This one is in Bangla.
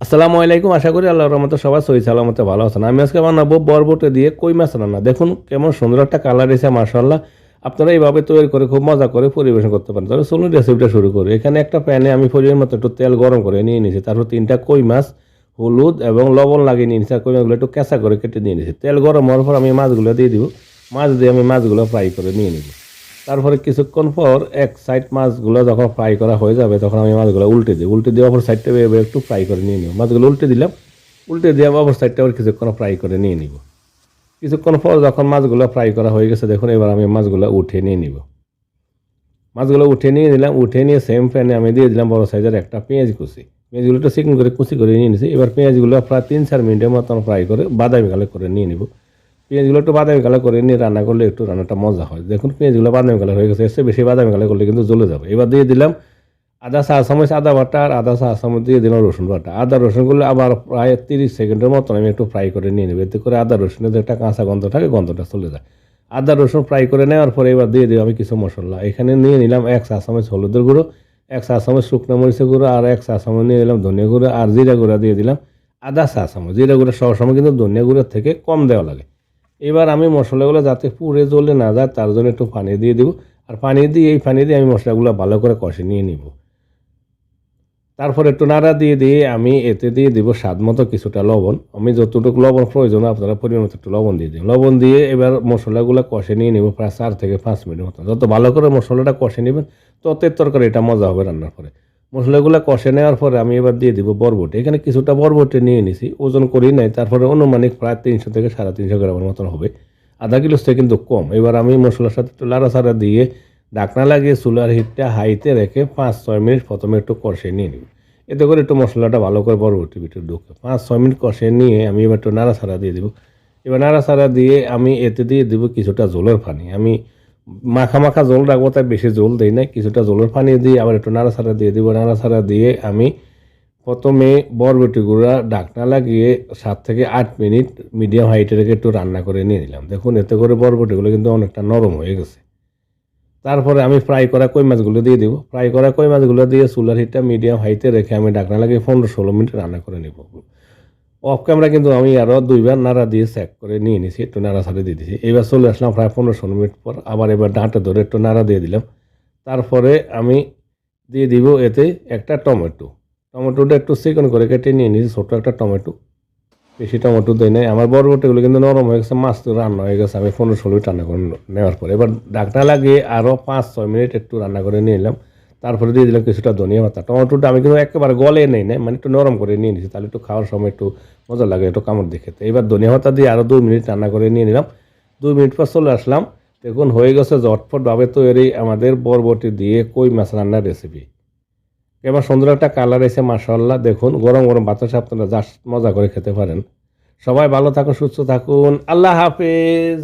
আসসালামু আলাইকুম। আশা করি আল্লাহর রহমতে সবাই সহি সালামতে ভালো আছেন। আমি আজকে বানাবো বরবটি দিয়ে কই মাছ রান্না। দেখুন কেমন সুন্দর একটা কালার এসে, মাশাআল্লাহ। আপনারা এইভাবে তৈরি করে খুব মজা করে পরিবেশন করতে পারেন। তবে চলুন রেসিপিটা শুরু করি। এখানে একটা প্যানে আমি পরিমাণ মতো একটু তেল গরম করে নিয়ে নিয়েছি। তারপর 3টা কই মাছ হলুদ এবং লবণ লাগিয়ে নিয়ে নিয়েছি। আর কই মাছগুলো একটু কেঁচা করে কেটে নিয়ে নিয়েছি। তেল গরম হওয়ার পর আমি মাছগুলো দিয়ে দিব। মাছ দিয়ে আমি মাছগুলো ফ্রাই করে নিয়ে নিব। তারপরে কিছুক্ষণ পর এক সাইড মাছগুলো যখন ফ্রাই করা হয়ে যাবে তখন আমি মাছগুলো উল্টে দিই। উল্টে দিয়ে অপর সাইডটা একটু ফ্রাই করে নিয়ে নিব। মাছগুলো উল্টে দিলাম। উল্টে দিয়ে অপর সাইডটা আবার কিছুক্ষণ ফ্রাই করে নিয়ে নিব। কিছুক্ষণ পর যখন মাছগুলো ফ্রাই করা হয়ে গেছে, দেখুন এবার আমি মাছগুলো উঠিয়ে নিয়ে নিব। মাছগুলো উঠিয়ে নিয়ে নিলাম। উঠিয়ে নিয়ে সেম প্যানে আমি দিয়ে দিলাম বড় সাইজের একটা পেঁয়াজ কুচি। পেঁয়াজগুলো একটু চিকন করে কুচি করে নিয়ে নিয়েছি। এবার পেঁয়াজগুলো প্রায় 3-4 মিনিটের মতন ফ্রাই করে বাদামি কালার করে নিয়ে নিব। পেঁয়াজগুলো একটু বাদামি কালার করে নিয়ে রান্না করলে একটু রান্নাটা মজা হয়। দেখুন পেঁয়াজগুলো বাদামি কালার হয়ে গেছে। এসে বেশি বাদামি কালার করলে কিন্তু জ্বলে যাবে। এবার দিয়ে দিলাম আদা চা চামচ আদা বাটা, আর আদা চা চামচ দিয়ে দিলাম রসুন বাটা। আদা রসুনগুলো আবার প্রায় 30 সেকেন্ডের মতন আমি একটু ফ্রাই করে নিয়ে নেব। এতে করে আদা রসুনের যে একটা কাঁচা গন্ধ থাকে, গন্ধটা চলে যায়। আদা রসুন ফ্রাই করে নেওয়ার পরে এবার দিয়ে দেবো আমি কিছু মশলা। এখানে নিয়ে নিলাম 1 চা চামচ হলুদের গুঁড়ো, 1 চা চামচ শুকনো মরিচের গুঁড়ো, আর 1 চা চামচ নিয়ে দিলাম ধনিয়া গুঁড়ো, আর জিরা গুঁড়া দিয়ে দিলাম আধা চা চামচ। জিরা গুঁড়ো সবসময় কিন্তু ধনিয়া গুঁড়োর থেকে কম দেওয়া লাগে। এবার আমি মশলাগুলো যাতে পুড়ে জ্বলে না যায় তার জন্য একটু পানি দিয়ে দিব। আর পানি দিয়ে আমি মশলাগুলো ভালো করে কষে নিয়ে নিব। তারপর একটু নাড়া দিয়ে আমি এতে দিয়ে দিব স্বাদ মতো কিছুটা লবণ। আমি যতটুকু লবণ প্রয়োজন আপনারা পরিমাণ মতো একটু লবণ দিয়ে দিন। লবণ দিয়ে এবার মশলাগুলো কষে নিয়ে নেব প্রায় 4 থেকে 5 মিনিট মতো। যত ভালো করে মশলাটা কষে নেবেন তত তরকারি এটা মজা হবে রান্নার পরে। মশলাগুলো কষে নেওয়ার পরে আমি এবার দিয়ে দিব বরবটি। এখানে কিছুটা বরবটি নিয়ে নিছি, ওজন করি নাই। তারপরে অনুমানিক প্রায় 300 থেকে 350 গ্রামের মতন হবে। আধা কিলোর থেকে কিন্তু কম। এবার আমি মশলার সাথে একটু লাড়াচাড়া দিয়ে ঢাকনা লাগিয়ে চুলার হিটটা হাইতে রেখে 5-6 মিনিট প্রথমে একটু কষে নিয়ে নিব। এতে করে একটু মশলাটা ভালো করে বরবটির ভিতরে ঢুকে 5-6 মিনিট কষে নিয়ে আমি এবার একটু নাড়াচাড়া দিয়ে দিব। এবার নাড়াচাড়া দিয়ে আমি এতে দিয়ে দিব কিছুটা জলের পানি। আমি মাখা মাখা জল রাখবো, তাই বেশি জল দিই না। কিছুটা জলের পানি দিয়ে আবার একটু নাড়াচাড়া দিয়ে দিব। নাড়াচাড়া দিয়ে আমি প্রথমে বরবটিগুলো ঢাকনা লাগিয়ে 7 থেকে 8 মিনিট মিডিয়াম হাইটে রেখে একটু রান্না করে নিয়ে নিলাম। দেখুন এতে করে বরবটিগুলো কিন্তু অনেকটা নরম হয়ে গেছে। তারপরে আমি ফ্রাই করা কই মাছগুলো দিয়ে দিব। ফ্রাই করা কই মাছগুলো দিয়ে চুলার হিটটা মিডিয়াম হাইতে রেখে আমি ঢাকনা লাগিয়ে 15-16 মিনিট রান্না করে নেব। অফ ক্যামেরা কিন্তু আমি আরও 2বার নাড়া দিয়ে চেক করে নিয়ে নিয়েছি, একটু নাড়াচাড়া দিয়ে দিয়েছি। এবার চলে আসলাম প্রায় 15-16 মিনিট পর, আবার এবার ডাঁটা ধরে একটু নাড়া দিয়ে দিলাম। তারপরে আমি দিয়ে দিব এতে একটা টমেটো। টমেটোটা একটু চিকন করে কেটে নিয়ে নিয়েছি, ছোটো একটা টমেটো। বেশি টমেটো দেয় নাই। আমার বরবটিগুলো কিন্তু নরম হয়ে গেছে, মাছ তো রান্না হয়ে গেছে। আমি 15-16 মিনিট রান্না করে নেওয়ার পরে এবার ঢাকনা লাগিয়ে আরও 5-6 মিনিট একটু রান্না করে নিয়ে নিলাম। তারপরে দিয়ে দিলাম কিছুটা ধনিয়া পাতা। টমেটোটা আমি কিন্তু একেবারে গলে নেই না, মানে একটু নরম করে নিয়ে নিয়েছি, তাহলে একটু খাওয়ার সময় একটু মজা লাগে, একটু কামড় দিয়ে খেতে। এবার ধনিয়া পাতা দিয়ে আরও 2 মিনিট রান্না করে নিয়ে নিলাম। 2 মিনিট পর চলে আসলাম। দেখুন হয়ে গেছে ঝটফটভাবে তৈরি আমাদের বরবটি দিয়ে কই মাছ রান্নার রেসিপি। এবার সুন্দর একটা কালার এসে, মাশাআল্লাহ। দেখুন গরম গরম বাতাসে আপনারা জাস্ট মজা করে খেতে পারেন। সবাই ভালো থাকুন, সুস্থ থাকুন। আল্লাহ হাফেজ।